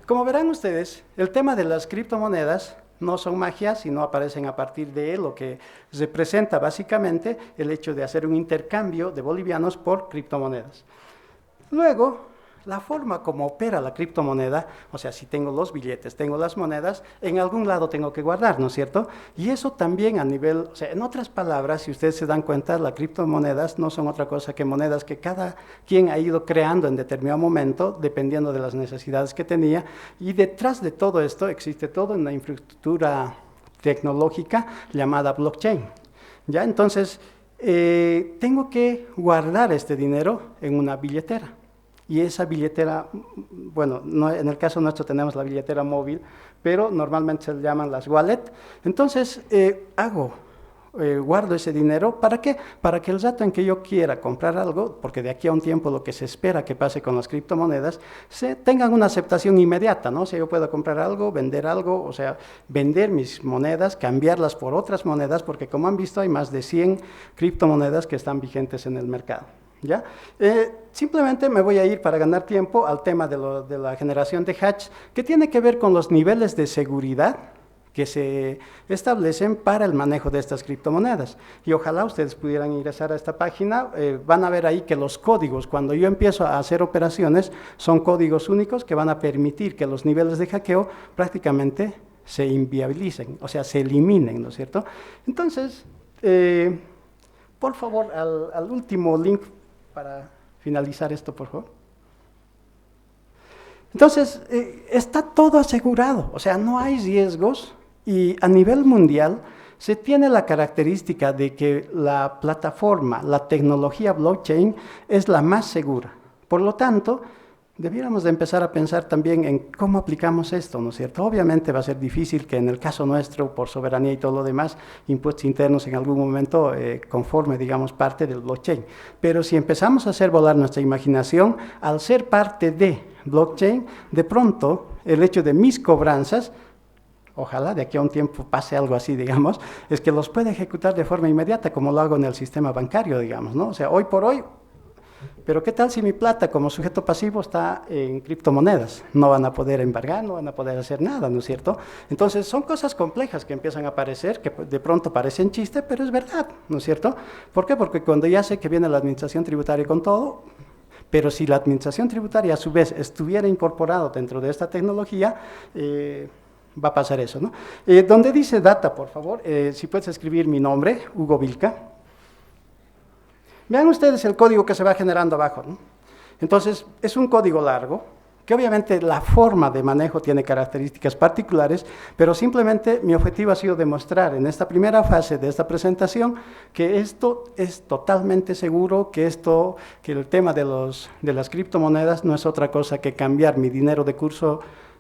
Como verán ustedes, el tema de las criptomonedas no son magia, sino aparecen a partir de lo que representa básicamente el hecho de hacer un intercambio de bolivianos por criptomonedas. Luego, la forma como opera la criptomoneda, o sea, si tengo los billetes, tengo las monedas, en algún lado tengo que guardar, ¿no es cierto? Y eso también a nivel, o sea, en otras palabras, si ustedes se dan cuenta, las criptomonedas no son otra cosa que monedas que cada quien ha ido creando en determinado momento, dependiendo de las necesidades que tenía, y detrás de todo esto existe toda una infraestructura tecnológica llamada blockchain, ¿ya? Entonces, tengo que guardar este dinero en una billetera. Y esa billetera, bueno, en el caso nuestro tenemos la billetera móvil, pero normalmente se llaman las wallet. Entonces, guardo ese dinero, ¿para qué? Para que el rato en que yo quiera comprar algo, porque de aquí a un tiempo lo que se espera que pase con las criptomonedas, tengan una aceptación inmediata, ¿no? O sea, yo puedo comprar algo, o sea, vender mis monedas, cambiarlas por otras monedas, porque como han visto hay más de 100 criptomonedas que están vigentes en el mercado. ¿Ya? Simplemente me voy a ir para ganar tiempo al tema de la generación de hash, que tiene que ver con los niveles de seguridad que se establecen para el manejo de estas criptomonedas. Y ojalá ustedes pudieran ingresar a esta página, van a ver ahí que los códigos, cuando yo empiezo a hacer operaciones, son códigos únicos que van a permitir que los niveles de hackeo prácticamente se inviabilicen, o sea, se eliminen, ¿no es cierto? Entonces, por favor, al último link para finalizar esto, por favor. Entonces, está todo asegurado, o sea, no hay riesgos y a nivel mundial se tiene la característica de que la plataforma, la tecnología blockchain es la más segura. Por lo tanto, debiéramos de empezar a pensar también en cómo aplicamos esto, ¿no es cierto? Obviamente va a ser difícil que en el caso nuestro, por soberanía y todo lo demás, impuestos internos en algún momento conforme, digamos, parte del blockchain. Pero si empezamos a hacer volar nuestra imaginación, al ser parte de blockchain, de pronto el hecho de mis cobranzas, ojalá de aquí a un tiempo pase algo así, digamos, es que los puede ejecutar de forma inmediata, como lo hago en el sistema bancario, digamos, ¿no? O sea, hoy por hoy. Pero ¿qué tal si mi plata como sujeto pasivo está en criptomonedas? No van a poder embargar, no van a poder hacer nada, ¿no es cierto? Entonces son cosas complejas que empiezan a aparecer, que de pronto parecen chiste, pero es verdad, ¿no es cierto? ¿Por qué? Porque cuando ya sé que viene la administración tributaria con todo, pero si la administración tributaria a su vez estuviera incorporado dentro de esta tecnología, va a pasar eso, ¿no? Donde dice data, por favor, si puedes escribir mi nombre, Hugo Vilca. Vean ustedes el código que se va generando abajo, ¿no? Entonces, es un código largo, que obviamente la forma de manejo tiene características particulares, pero simplemente mi objetivo ha sido demostrar en esta primera fase de esta presentación que esto es totalmente seguro, que el tema de las criptomonedas no es otra cosa que cambiar mi dinero de curso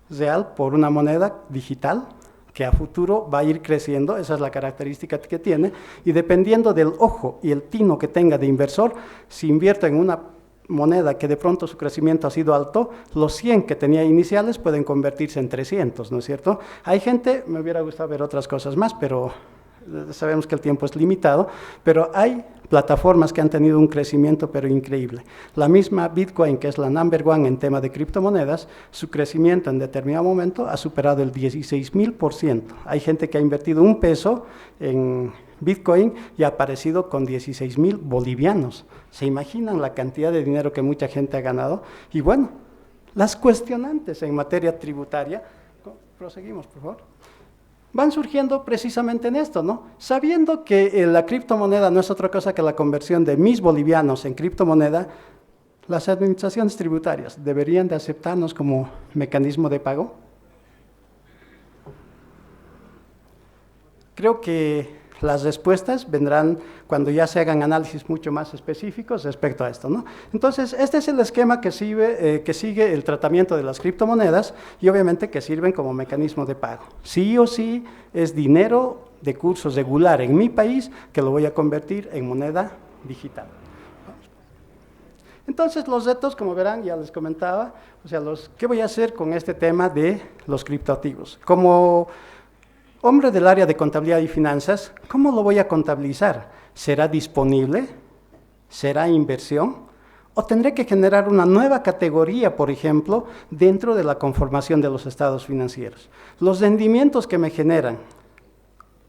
real por una moneda digital, que a futuro va a ir creciendo, esa es la característica que tiene, y dependiendo del ojo y el tino que tenga de inversor, si invierto en una moneda que de pronto su crecimiento ha sido alto, los 100 que tenía iniciales pueden convertirse en 300, ¿no es cierto? Hay gente, me hubiera gustado ver otras cosas más, pero sabemos que el tiempo es limitado, pero hay plataformas que han tenido un crecimiento pero increíble. La misma Bitcoin, que es la number one en tema de criptomonedas, su crecimiento en determinado momento ha superado el 16,000%. Hay gente que ha invertido $1 en Bitcoin y ha aparecido con 16,000 bolivianos. ¿Se imaginan la cantidad de dinero que mucha gente ha ganado? Y bueno, las cuestionantes en materia tributaria, proseguimos por favor, van surgiendo precisamente en esto, ¿no? Sabiendo que la criptomoneda no es otra cosa que la conversión de mis bolivianos en criptomoneda, ¿Las administraciones tributarias deberían de aceptarnos como mecanismo de pago? Creo que las respuestas vendrán cuando ya se hagan análisis mucho más específicos respecto a esto, ¿no? Entonces, este es el esquema que sigue el tratamiento de las criptomonedas y obviamente que sirven como mecanismo de pago. Sí o sí es dinero de curso regular en mi país que lo voy a convertir en moneda digital. Entonces, los retos, como verán, ya les comentaba, o sea, ¿qué voy a hacer con este tema de los criptoactivos? Como hombre del área de contabilidad y finanzas, ¿cómo lo voy a contabilizar? ¿Será disponible? ¿Será inversión? ¿O tendré que generar una nueva categoría, por ejemplo, dentro de la conformación de los estados financieros? Los rendimientos que me generan,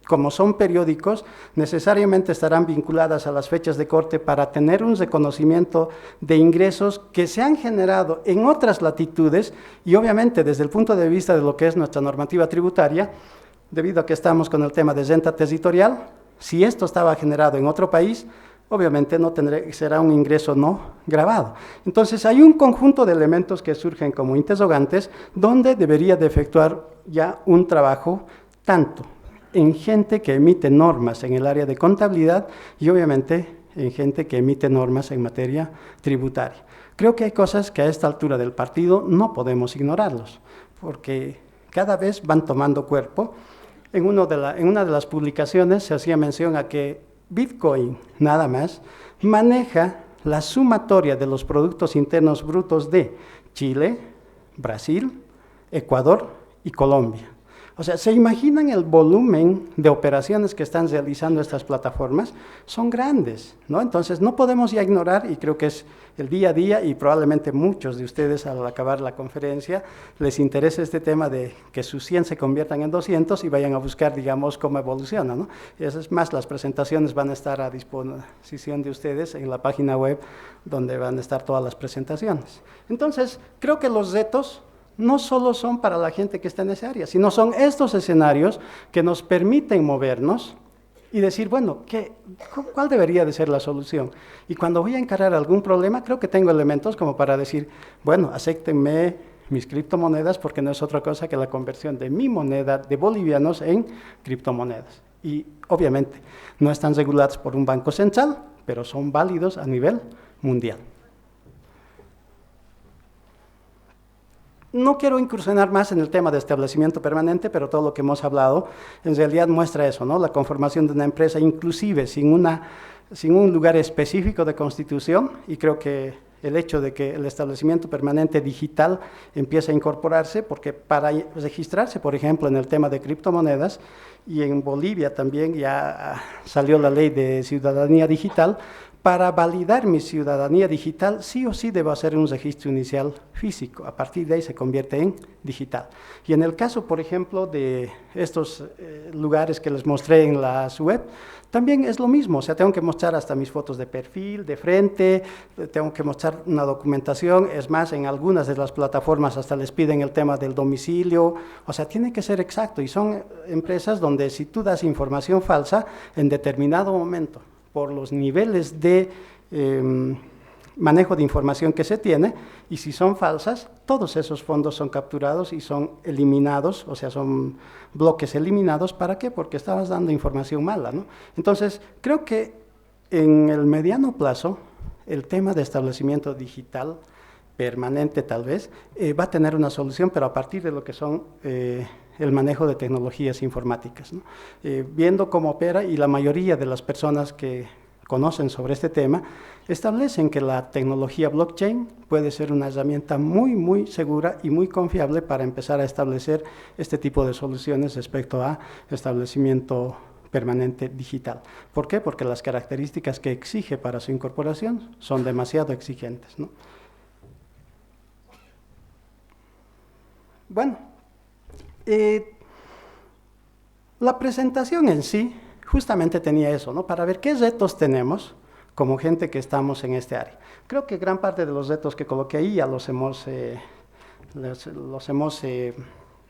como son periódicos, necesariamente estarán vinculadas a las fechas de corte para tener un reconocimiento de ingresos que se han generado en otras latitudes y obviamente desde el punto de vista de lo que es nuestra normativa tributaria, debido a que estamos con el tema de renta territorial, si esto estaba generado en otro país, obviamente será un ingreso no grabado. Entonces, hay un conjunto de elementos que surgen como interrogantes donde debería de efectuar ya un trabajo tanto en gente que emite normas en el área de contabilidad y obviamente en gente que emite normas en materia tributaria. Creo que hay cosas que a esta altura del partido no podemos ignorarlos, porque cada vez van tomando cuerpo. En una de las publicaciones se hacía mención a que Bitcoin, nada más, maneja la sumatoria de los productos internos brutos de Chile, Brasil, Ecuador y Colombia. O sea, ¿se imaginan el volumen de operaciones que están realizando estas plataformas? Son grandes, ¿no? Entonces, no podemos ya ignorar, y creo que es el día a día, y probablemente muchos de ustedes al acabar la conferencia les interese este tema de que sus 100 se conviertan en 200 y vayan a buscar, digamos, cómo evoluciona, ¿no? Y eso es más, las presentaciones van a estar a disposición de ustedes en la página web donde van a estar todas las presentaciones. Entonces, creo que los retos no solo son para la gente que está en esa área, sino son estos escenarios que nos permiten movernos y decir, bueno, ¿cuál debería de ser la solución? Y cuando voy a encarar algún problema, creo que tengo elementos como para decir, bueno, acéptenme mis criptomonedas porque no es otra cosa que la conversión de mi moneda de bolivianos en criptomonedas. Y obviamente no están regulados por un banco central, pero son válidos a nivel mundial. No quiero incursionar más en el tema de establecimiento permanente, pero todo lo que hemos hablado en realidad muestra eso, ¿no? La conformación de una empresa, inclusive sin un lugar específico de constitución, y creo que el hecho de que el establecimiento permanente digital empiece a incorporarse, porque para registrarse, por ejemplo, en el tema de criptomonedas, y en Bolivia también ya salió la ley de ciudadanía digital, para validar mi ciudadanía digital, sí o sí debo hacer un registro inicial físico. A partir de ahí se convierte en digital. Y en el caso, por ejemplo, de estos lugares que les mostré en la web, también es lo mismo. O sea, tengo que mostrar hasta mis fotos de perfil, de frente, tengo que mostrar una documentación. Es más, en algunas de las plataformas hasta les piden el tema del domicilio. O sea, tiene que ser exacto. Y son empresas donde si tú das información falsa, en determinado momento, por los niveles de manejo de información que se tiene, y si son falsas, todos esos fondos son capturados y son eliminados, o sea, son bloques eliminados. ¿Para qué? Porque estabas dando información mala, ¿no? Entonces, creo que en el mediano plazo, el tema de establecimiento digital permanente tal vez, va a tener una solución, pero a partir de lo que son el manejo de tecnologías informáticas, ¿no? Viendo cómo opera, y la mayoría de las personas que conocen sobre este tema, establecen que la tecnología blockchain puede ser una herramienta muy, muy segura y muy confiable para empezar a establecer este tipo de soluciones respecto a establecimiento permanente digital. ¿Por qué? Porque las características que exige para su incorporación son demasiado exigentes, ¿no? Bueno, la presentación en sí justamente tenía eso, ¿no? Para ver qué retos tenemos como gente que estamos en este área. Creo que gran parte de los retos que coloqué ahí ya los hemos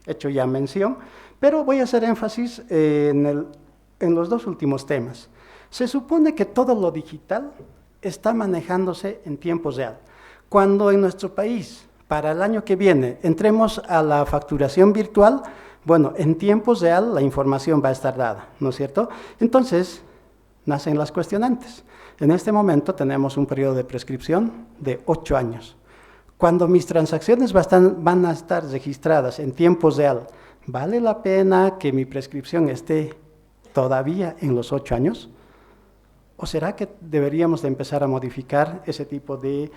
hecho ya mención, pero voy a hacer énfasis en los dos últimos temas. Se supone que todo lo digital está manejándose en tiempo real. Cuando en nuestro país, para el año que viene, entremos a la facturación virtual, bueno, en tiempo real la información va a estar dada, ¿no es cierto? Entonces, nacen las cuestionantes. En este momento tenemos un periodo de prescripción de 8 años. Cuando mis transacciones van a estar registradas en tiempo real, ¿vale la pena que mi prescripción esté todavía en los 8 años? ¿O será que deberíamos de empezar a modificar ese tipo de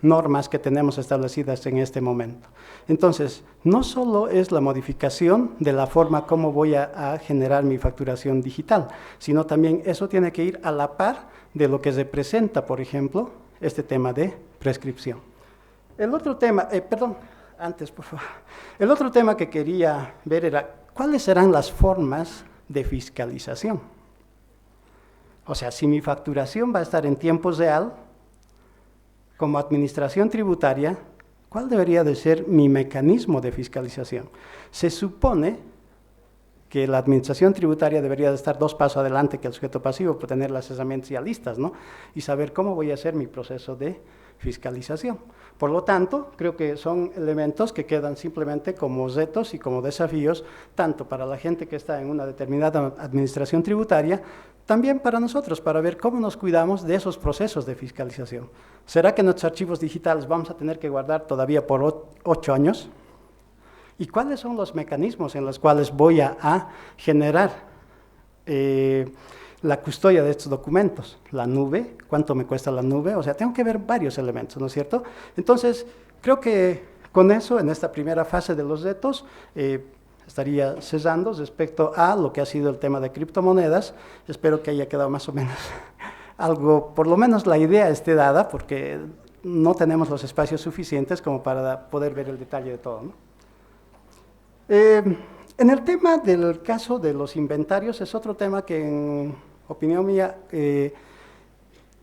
normas que tenemos establecidas en este momento? Entonces, no solo es la modificación de la forma como voy a generar mi facturación digital, sino también eso tiene que ir a la par de lo que representa, por ejemplo, este tema de prescripción. El otro tema, antes, por favor. El otro tema que quería ver era, ¿cuáles serán las formas de fiscalización? O sea, si mi facturación va a estar en tiempo real, como administración tributaria, ¿cuál debería de ser mi mecanismo de fiscalización? Se supone que la administración tributaria debería de estar 2 pasos adelante que el sujeto pasivo, por tener las herramientas ya listas, ¿no? Y saber cómo voy a hacer mi proceso de fiscalización. Por lo tanto, creo que son elementos que quedan simplemente como retos y como desafíos, tanto para la gente que está en una determinada administración tributaria, también para nosotros, para ver cómo nos cuidamos de esos procesos de fiscalización. ¿Será que nuestros archivos digitales vamos a tener que guardar todavía por 8 años? ¿Y cuáles son los mecanismos en los cuales voy a generar la custodia de estos documentos? La nube, ¿cuánto me cuesta la nube? O sea, tengo que ver varios elementos, ¿no es cierto? Entonces, creo que con eso, en esta primera fase de los retos, estaría cerrando respecto a lo que ha sido el tema de criptomonedas. Espero que haya quedado más o menos algo, por lo menos la idea esté dada, porque no tenemos los espacios suficientes como para poder ver el detalle de todo, ¿no? En el tema del caso de los inventarios, es otro tema que, en opinión mía,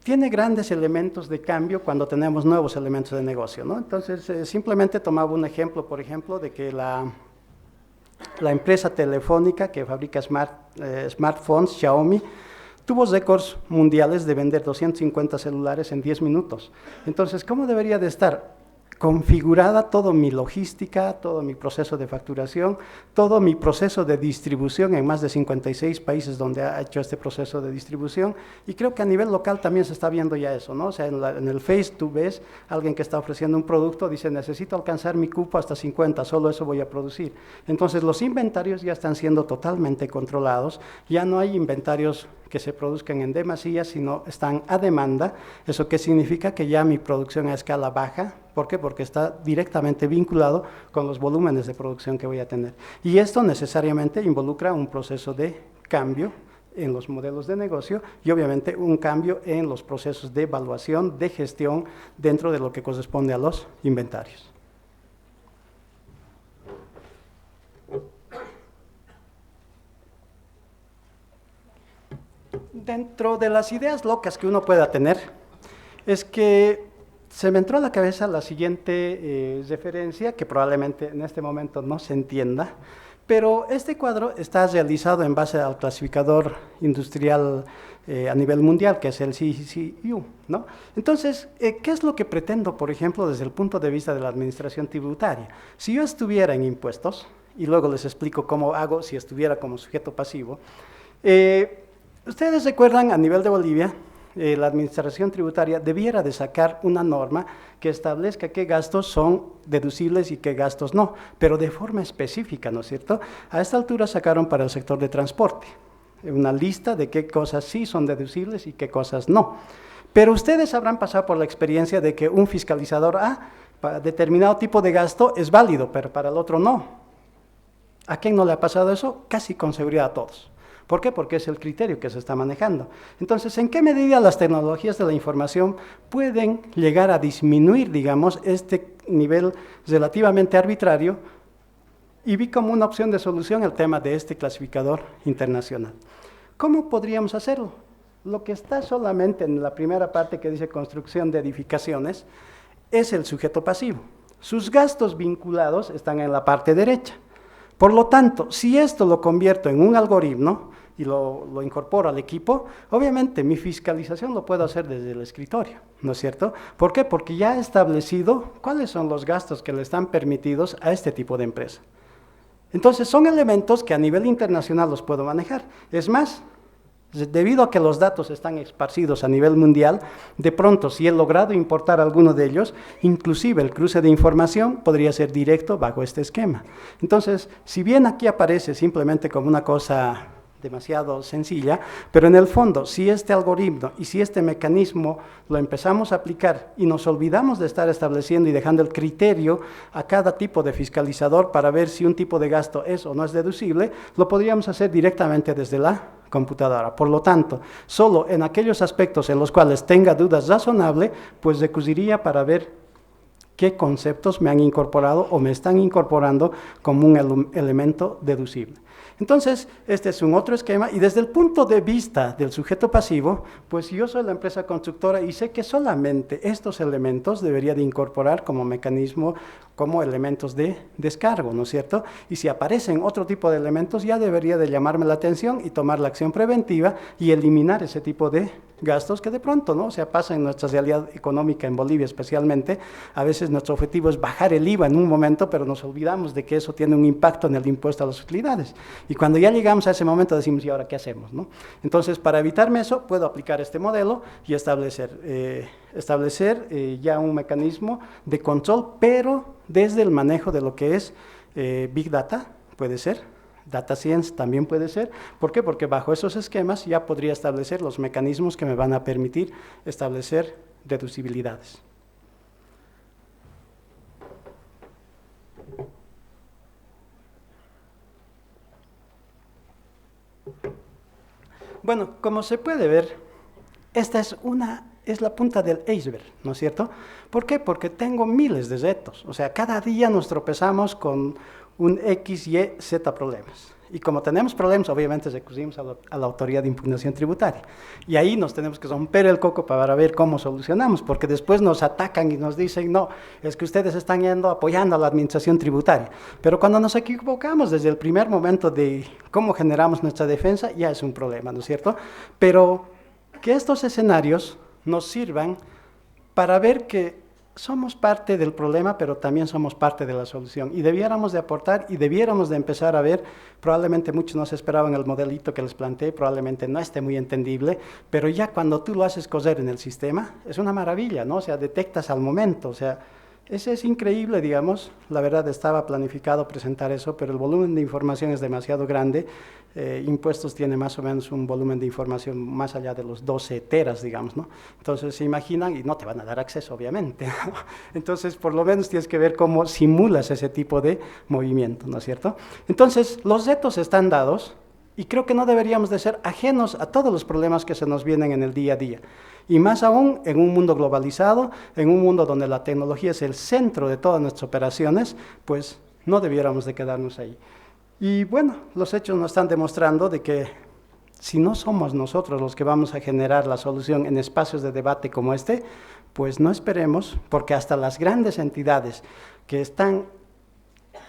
tiene grandes elementos de cambio cuando tenemos nuevos elementos de negocio, ¿no? Entonces, simplemente tomaba un ejemplo, por ejemplo, de que la empresa telefónica que fabrica smartphones, Xiaomi, tuvo récords mundiales de vender 250 celulares en 10 minutos. Entonces, ¿cómo debería de estar configurada toda mi logística, todo mi proceso de facturación, todo mi proceso de distribución en más de 56 países donde ha hecho este proceso de distribución? Y creo que a nivel local también se está viendo ya eso, ¿no? O sea, en el Face tú ves a alguien que está ofreciendo un producto, dice, necesito alcanzar mi cupo hasta 50, solo eso voy a producir. Entonces, los inventarios ya están siendo totalmente controlados, ya no hay inventarios que se produzcan en demasía, sino están a demanda. ¿Eso qué significa? Que ya mi producción a escala baja. ¿Por qué? Porque está directamente vinculado con los volúmenes de producción que voy a tener. Y esto necesariamente involucra un proceso de cambio en los modelos de negocio y obviamente un cambio en los procesos de evaluación, de gestión dentro de lo que corresponde a los inventarios. Dentro de las ideas locas que uno pueda tener, es que se me entró a la cabeza la siguiente referencia, que probablemente en este momento no se entienda, pero este cuadro está realizado en base al clasificador industrial a nivel mundial, que es el CCU, ¿no? Entonces, ¿qué es lo que pretendo, por ejemplo, desde el punto de vista de la administración tributaria? Si yo estuviera en impuestos, y luego les explico cómo hago si estuviera como sujeto pasivo, ustedes recuerdan, a nivel de Bolivia, la administración tributaria debiera de sacar una norma que establezca qué gastos son deducibles y qué gastos no, pero de forma específica, ¿no es cierto? A esta altura sacaron para el sector de transporte una lista de qué cosas sí son deducibles y qué cosas no. Pero ustedes habrán pasado por la experiencia de que un fiscalizador para determinado tipo de gasto es válido, pero para el otro no. ¿A quién no le ha pasado eso? Casi con seguridad a todos. ¿Por qué? Porque es el criterio que se está manejando. Entonces, ¿en qué medida las tecnologías de la información pueden llegar a disminuir, digamos, este nivel relativamente arbitrario? Y vi como una opción de solución el tema de este clasificador internacional. ¿Cómo podríamos hacerlo? Lo que está solamente en la primera parte que dice construcción de edificaciones es el sujeto pasivo. Sus gastos vinculados están en la parte derecha. Por lo tanto, si esto lo convierto en un algoritmo, y lo incorporo al equipo, obviamente mi fiscalización lo puedo hacer desde el escritorio, ¿no es cierto? ¿Por qué? Porque ya he establecido cuáles son los gastos que le están permitidos a este tipo de empresa. Entonces son elementos que a nivel internacional los puedo manejar. Es más, debido a que los datos están esparcidos a nivel mundial, de pronto si he logrado importar alguno de ellos, inclusive el cruce de información podría ser directo bajo este esquema. Entonces, si bien aquí aparece simplemente como una cosa demasiado sencilla, pero en el fondo, si este algoritmo y si este mecanismo lo empezamos a aplicar y nos olvidamos de estar estableciendo y dejando el criterio a cada tipo de fiscalizador para ver si un tipo de gasto es o no es deducible, lo podríamos hacer directamente desde la computadora. Por lo tanto, solo en aquellos aspectos en los cuales tenga dudas razonables, pues recurriría para ver qué conceptos me han incorporado o me están incorporando como un elemento deducible. Entonces, este es un otro esquema y desde el punto de vista del sujeto pasivo, pues yo soy la empresa constructora y sé que solamente estos elementos debería de incorporar como mecanismo, como elementos de descargo, ¿no es cierto? Y si aparecen otro tipo de elementos, ya debería de llamarme la atención y tomar la acción preventiva y eliminar ese tipo de gastos que de pronto, ¿no? O sea, pasa en nuestra realidad económica en Bolivia especialmente. A veces nuestro objetivo es bajar el IVA en un momento, pero nos olvidamos de que eso tiene un impacto en el impuesto a las utilidades. Y cuando ya llegamos a ese momento decimos, ¿y ahora qué hacemos, no? Entonces, para evitarme eso, puedo aplicar este modelo y establecer ya un mecanismo de control, pero desde el manejo de lo que es Big Data, puede ser, Data Science también puede ser. ¿Por qué? Porque bajo esos esquemas ya podría establecer los mecanismos que me van a permitir establecer deducibilidades. Bueno, como se puede ver, esta es la punta del iceberg, ¿no es cierto? ¿Por qué? Porque tengo miles de retos. O sea, cada día nos tropezamos con un X, Y, Z problemas. Y como tenemos problemas, obviamente recurrimos a la autoridad de impugnación tributaria. Y ahí nos tenemos que romper el coco para ver cómo solucionamos, porque después nos atacan y nos dicen, no, es que ustedes están apoyando a la administración tributaria. Pero cuando nos equivocamos desde el primer momento de cómo generamos nuestra defensa, ya es un problema, ¿no es cierto? Pero que estos escenarios nos sirvan para ver que somos parte del problema, pero también somos parte de la solución. Y debiéramos de aportar y debiéramos de empezar a ver, probablemente muchos no se esperaban el modelito que les planteé, probablemente no esté muy entendible, pero ya cuando tú lo haces correr en el sistema, es una maravilla, ¿no? O sea, detectas al momento, o sea, ese es increíble, digamos. La verdad estaba planificado presentar eso, pero el volumen de información es demasiado grande. Impuestos tiene más o menos un volumen de información más allá de los 12 teras, digamos, ¿no? Entonces se imaginan y no te van a dar acceso, obviamente, ¿no? Entonces, por lo menos tienes que ver cómo simulas ese tipo de movimiento, ¿no es cierto? Entonces, los retos están dados y creo que no deberíamos de ser ajenos a todos los problemas que se nos vienen en el día a día. Y más aún en un mundo globalizado, en un mundo donde la tecnología es el centro de todas nuestras operaciones, pues no debiéramos de quedarnos ahí. Y bueno, los hechos nos están demostrando de que si no somos nosotros los que vamos a generar la solución en espacios de debate como este, pues no esperemos, porque hasta las grandes entidades que están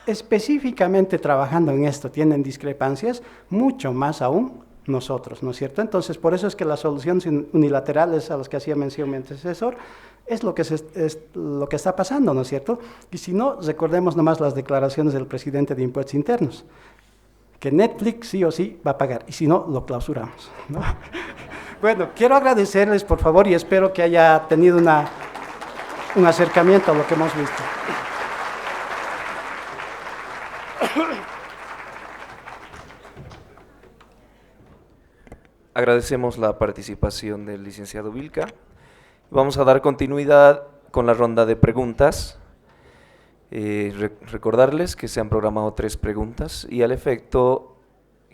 específicamente trabajando en esto tienen discrepancias, mucho más aún nosotros, ¿no es cierto? Entonces, por eso es que las soluciones unilaterales a las que hacía mención mi antecesor es lo que está pasando, ¿no es cierto? Y si no, recordemos nomás las declaraciones del presidente de Impuestos Internos, que Netflix sí o sí va a pagar, y si no, lo clausuramos, ¿no? Bueno, quiero agradecerles, por favor, y espero que haya tenido un acercamiento a lo que hemos visto. Agradecemos la participación del licenciado Vilca. Vamos a dar continuidad con la ronda de preguntas. Recordarles que se han programado 3 preguntas y al efecto,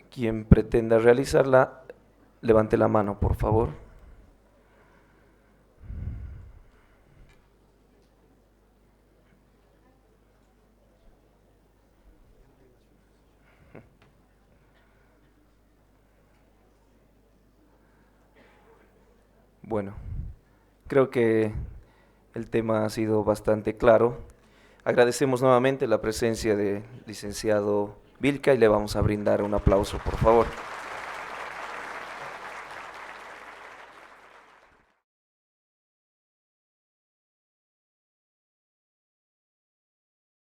quien pretenda realizarla, levante la mano, por favor. Bueno, creo que el tema ha sido bastante claro. Agradecemos nuevamente la presencia del licenciado Vilca y le vamos a brindar un aplauso, por favor.